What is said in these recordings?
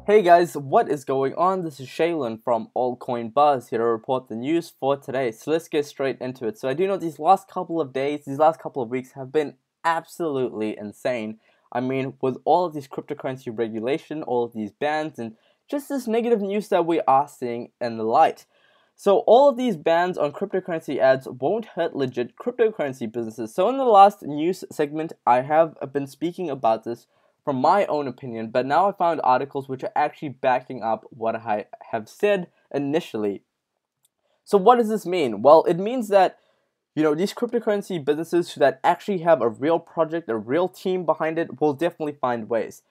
Hey guys, what is going on? This is Shaylin from Altcoin Buzz here to report the news for today. So let's get straight into it. So I do know these last couple of days, these last couple of weeks have been absolutely insane. I mean, with all of these cryptocurrency regulation, all of these bans, and just this negative news that we are seeing in the light. So all of these bans on cryptocurrency ads won't hurt legit cryptocurrency businesses. So in the last news segment, I have been speaking about this from my own opinion, but now I found articles which are actually backing up what I have said initially. So what does this mean? Well, it means that these cryptocurrency businesses that actually have a real project, a real team behind it, will definitely find ways.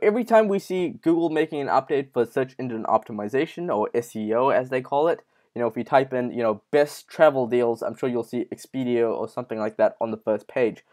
Every time we see Google making an update for search engine optimization, or SEO as they call it, if you type in, best travel deals, I'm sure you'll see Expedia or something like that on the first page.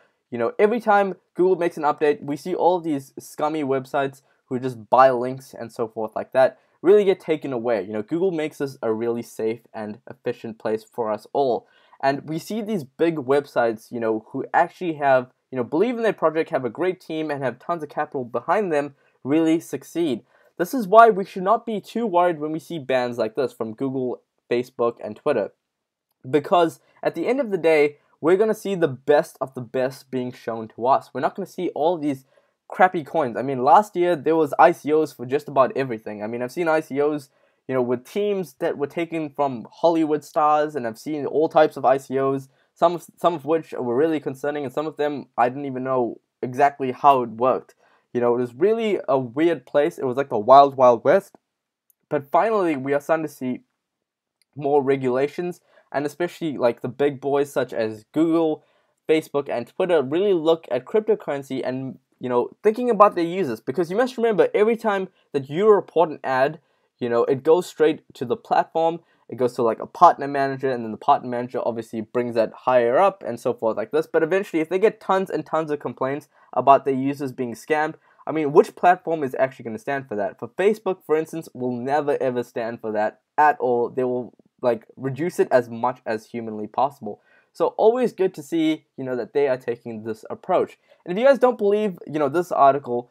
Every time Google makes an update, we see all of these scummy websites who just buy links and so forth like that really get taken away. Google makes this a really safe and efficient place for us all. And we see these big websites, who actually have, believe in their project, have a great team, and have tons of capital behind them, really succeed. This is why we should not be too worried when we see bans like this from Google, Facebook, and Twitter. Because at the end of the day, we're going to see the best of the best being shown to us. We're not going to see all these crappy coins. I mean, last year there was ICOs for just about everything. I mean, I've seen ICOs, with teams that were taken from Hollywood stars, and I've seen all types of ICOs, some of which were really concerning, and some of them I didn't even know exactly how it worked. It was really a weird place. It was like the wild, wild west. But finally, we are starting to see more regulations, and especially like the big boys such as Google, Facebook, and Twitter really look at cryptocurrency and thinking about their users, because you must remember, every time that you report an ad, it goes straight to the platform. It goes to like a partner manager, and then the partner manager obviously brings that higher up and so forth like this. But eventually, if they get tons and tons of complaints about their users being scammed, I mean, which platform is actually going to stand for that? For Facebook, for instance, will never ever stand for that at all. They will reduce it as much as humanly possible. So always good to see, that they are taking this approach. And if you guys don't believe, this article,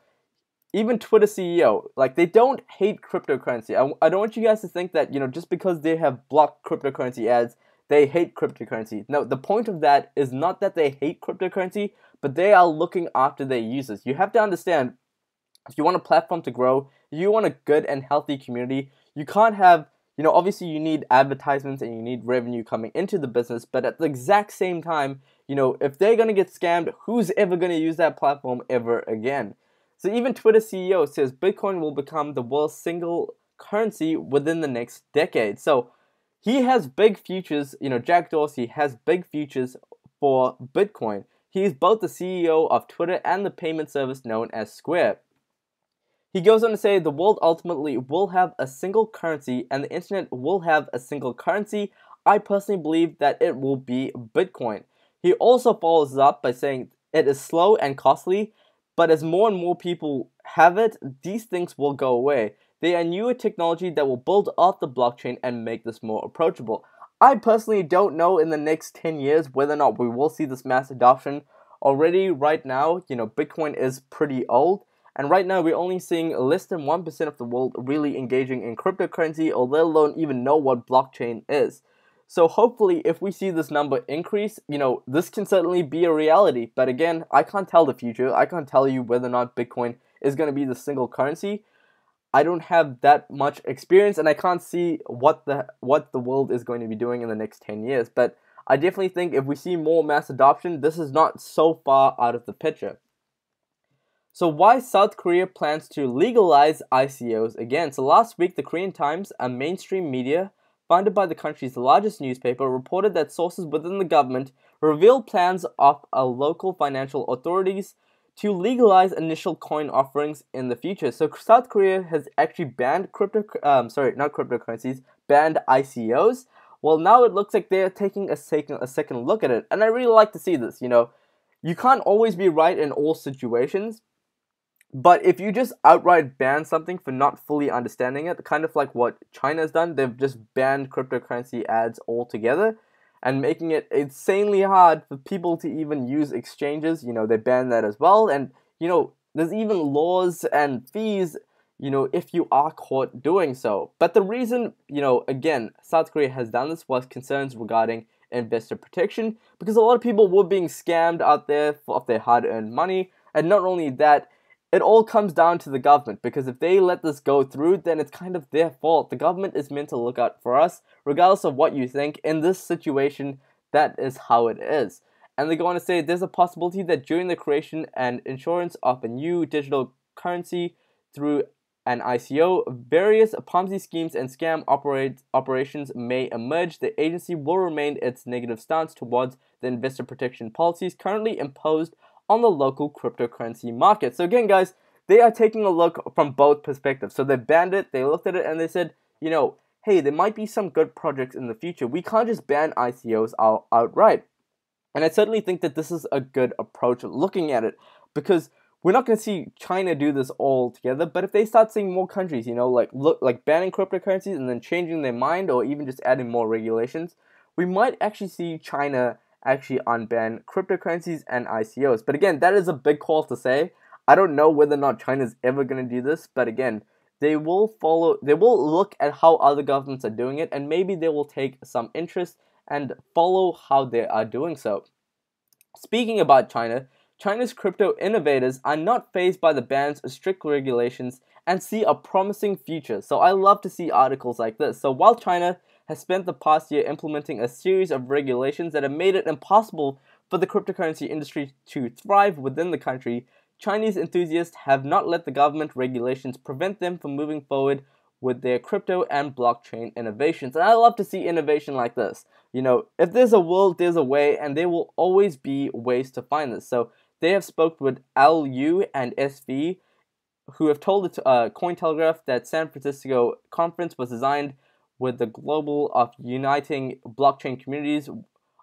even Twitter CEO, they don't hate cryptocurrency. I don't want you guys to think that, just because they have blocked cryptocurrency ads, they hate cryptocurrency. No, the point of that is not that they hate cryptocurrency, but they are looking after their users. You have to understand, if you want a platform to grow, if you want a good and healthy community, you can't have, obviously you need advertisements and you need revenue coming into the business, but at the exact same time, if they're going to get scammed, who's ever going to use that platform ever again? So even Twitter CEO says Bitcoin will become the world's single currency within the next decade. So he has big futures, Jack Dorsey has big futures for Bitcoin. He is both the CEO of Twitter and the payment service known as Square. He goes on to say the world ultimately will have a single currency and the internet will have a single currency. I personally believe that it will be Bitcoin. He also follows up by saying it is slow and costly, but as more and more people have it, these things will go away. They are newer technology that will build off the blockchain and make this more approachable. I personally don't know in the next 10 years whether or not we will see this mass adoption. Already right now, Bitcoin is pretty old. And right now, we're only seeing less than 1% of the world really engaging in cryptocurrency, or let alone even know what blockchain is. So hopefully, if we see this number increase, this can certainly be a reality. But again, I can't tell the future. I can't tell you whether or not Bitcoin is going to be the single currency. I don't have that much experience, and I can't see what the world is going to be doing in the next 10 years. But I definitely think if we see more mass adoption, this is not so far out of the picture. So why South Korea plans to legalize ICOs again? So last week, the Korean Times, a mainstream media founded by the country's largest newspaper, reported that sources within the government revealed plans of local financial authorities to legalize initial coin offerings in the future. So South Korea has actually banned banned ICOs. Well, now it looks like they're taking a second look at it, and I really like to see this. You can't always be right in all situations. But if you just outright ban something for not fully understanding it, kind of like what China's done, they've just banned cryptocurrency ads altogether and making it insanely hard for people to even use exchanges. They ban that as well. And, there's even laws and fees if you are caught doing so. But the reason, again, South Korea has done this was concerns regarding investor protection, because a lot of people were being scammed out there of their hard-earned money. And not only that, it all comes down to the government, because if they let this go through, then it's kind of their fault. The government is meant to look out for us, regardless of what you think. In this situation, that is how it is. And they go on to say there's a possibility that during the creation and insurance of a new digital currency through an ICO, various Ponzi schemes and scam operations may emerge. The agency will remain its negative stance towards the investor protection policies currently imposed on the local cryptocurrency market. So again, guys, they are taking a look from both perspectives. So they banned it, they looked at it, and they said, hey, there might be some good projects in the future. We can't just ban ICOs outright. And I certainly think that this is a good approach looking at it, because we're not going to see China do this all together, but if they start seeing more countries, like banning cryptocurrencies and then changing their mind, or even just adding more regulations, we might actually see China actually unban cryptocurrencies and ICOs. But again, that is a big call to say. I don't know whether or not China is ever going to do this, but again, they will look at how other governments are doing it, and maybe they will take some interest and follow how they are doing so. Speaking about China, China's crypto innovators are not fazed by the ban's strict regulations and see a promising future. So I love to see articles like this. So while China has spent the past year implementing a series of regulations that have made it impossible for the cryptocurrency industry to thrive within the country, Chinese enthusiasts have not let the government regulations prevent them from moving forward with their crypto and blockchain innovations. And I love to see innovation like this. If there's a will, there's a way, and there will always be ways to find this. So they have spoke with LU and SV, who have told Cointelegraph that San Francisco conference was designed with the goal of uniting blockchain communities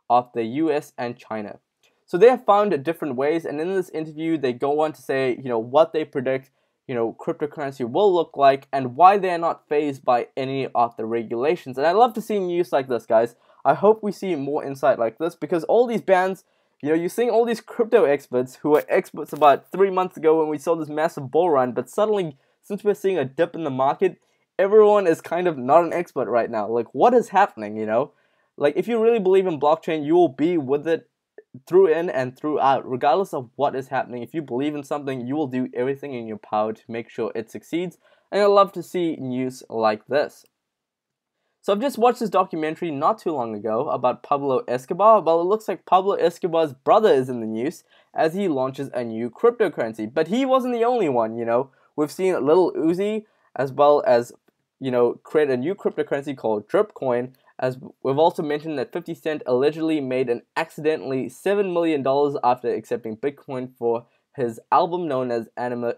of the US and China. So they have found different ways, and in this interview, they go on to say, what they predict, cryptocurrency will look like, and why they're not fazed by any of the regulations. And I love to see news like this, guys. I hope we see more insight like this, because all these bans, you're seeing all these crypto experts who were experts about 3 months ago when we saw this massive bull run, but suddenly, since we're seeing a dip in the market, everyone is kind of not an expert right now. Like, what is happening, Like, if you really believe in blockchain, you will be with it through in and throughout, regardless of what is happening. If you believe in something, you will do everything in your power to make sure it succeeds, and I love to see news like this. So I've just watched this documentary not too long ago about Pablo Escobar. Well, it looks like Pablo Escobar's brother is in the news as he launches a new cryptocurrency. But he wasn't the only one, We've seen Lil Uzi as well as, create a new cryptocurrency called Dripcoin. As we've also mentioned that 50 Cent allegedly made an accidentally $7 million after accepting Bitcoin for his album known as Animal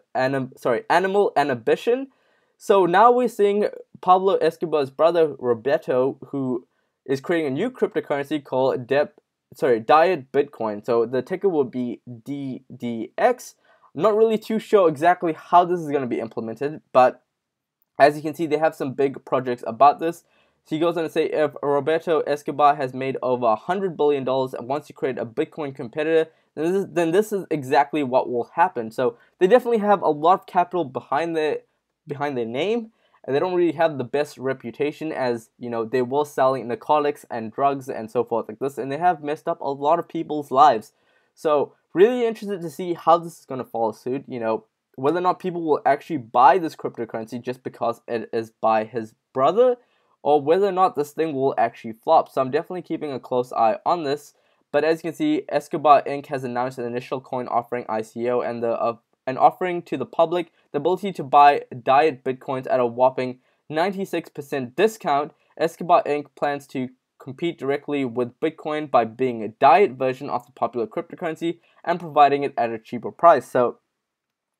Ambition. So now we're seeing Pablo Escobar's brother Roberto, who is creating a new cryptocurrency called Diet Bitcoin. So the ticker will be DDX. I'm not really too sure exactly how this is going to be implemented, but as you can see, they have some big projects about this. So he goes on to say, if Roberto Escobar has made over $100 billion and wants to create a Bitcoin competitor, then this is exactly what will happen. So they definitely have a lot of capital behind their name, and they don't really have the best reputation, as they were selling narcotics and drugs and so forth like this, and they have messed up a lot of people's lives. So really interested to see how this is going to follow suit, whether or not people will actually buy this cryptocurrency just because it is by his brother, or whether or not this thing will actually flop. So I'm definitely keeping a close eye on this. But as you can see, Escobar Inc. has announced an initial coin offering ICO and offering to the public the ability to buy Diet Bitcoins at a whopping 96% discount. Escobar Inc. plans to compete directly with Bitcoin by being a diet version of the popular cryptocurrency and providing it at a cheaper price. So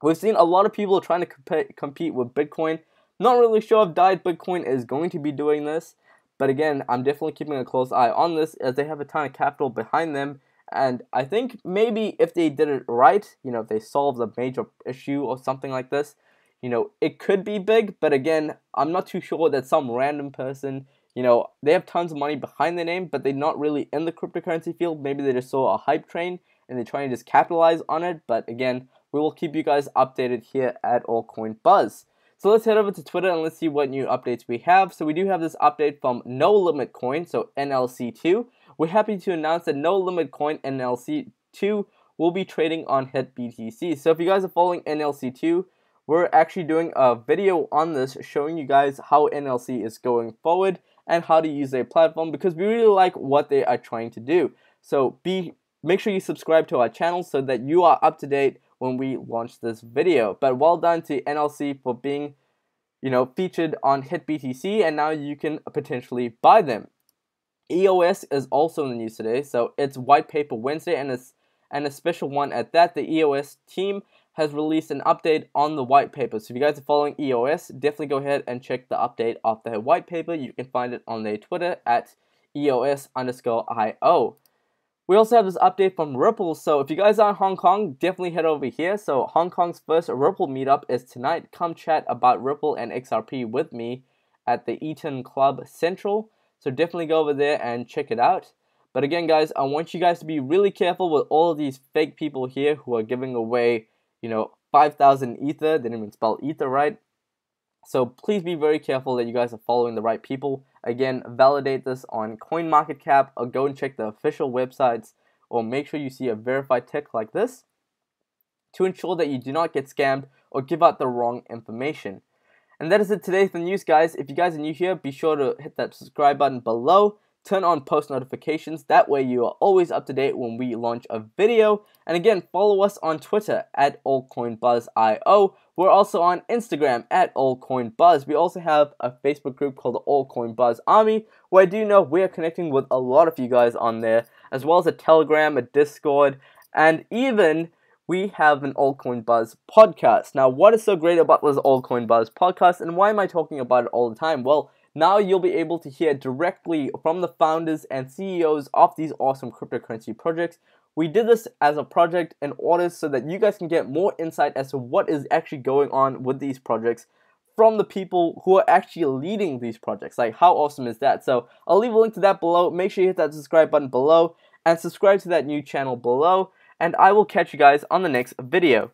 we've seen a lot of people trying to compete with Bitcoin. Not really sure if Diet Bitcoin is going to be doing this, but again, I'm definitely keeping a close eye on this as they have a ton of capital behind them. And I think maybe if they did it right, if they solved a major issue or something like this, it could be big. But again, I'm not too sure that some random person, they have tons of money behind their name, but they're not really in the cryptocurrency field. Maybe they just saw a hype train and they're trying to just capitalize on it. But again, we will keep you guys updated here at Altcoin Buzz. So let's head over to Twitter and let's see what new updates we have. So we do have this update from No Limit Coin, so NLC2. We're happy to announce that No Limit Coin NLC2 will be trading on HitBTC. So if you guys are following NLC2, we're actually doing a video on this showing you guys how NLC is going forward and how to use their platform, because we really like what they are trying to do. So make sure you subscribe to our channel so that you are up to date when we launch this video. But well done to NLC for being, featured on HitBTC, and now you can potentially buy them. EOS is also in the news today, so it's White Paper Wednesday, and a special one at that. The EOS team has released an update on the white paper. So if you guys are following EOS, definitely go ahead and check the update of their white paper. You can find it on their Twitter at EOS_IO. We also have this update from Ripple. So if you guys are in Hong Kong, definitely head over here. So Hong Kong's first Ripple meetup is tonight. Come chat about Ripple and XRP with me at the Eaton Club Central. So definitely go over there and check it out. But again, guys, I want you guys to be really careful with all of these fake people here who are giving away 5,000 Ether. They didn't even spell Ether right. So please be very careful that you guys are following the right people. Again, validate this on CoinMarketCap, or go and check the official websites, or make sure you see a verified tick like this to ensure that you do not get scammed or give out the wrong information. And that is it today for the news, guys. If you guys are new here, be sure to hit that subscribe button below. Turn on post notifications, that way you are always up to date when we launch a video. And again, follow us on Twitter at AltcoinBuzzIO. We're also on Instagram at AltcoinBuzz. We also have a Facebook group called the Altcoin Buzz Army, where I do know we're connecting with a lot of you guys on there, as well as a Telegram, a Discord, and even we have an Altcoin Buzz podcast. Now, what is so great about this Altcoin Buzz podcast, and why am I talking about it all the time? Well, now you'll be able to hear directly from the founders and CEOs of these awesome cryptocurrency projects. We did this as a project in order so that you guys can get more insight as to what is actually going on with these projects from the people who are actually leading these projects. Like, how awesome is that? So I'll leave a link to that below. Make sure you hit that subscribe button below and subscribe to that new channel below. And I will catch you guys on the next video.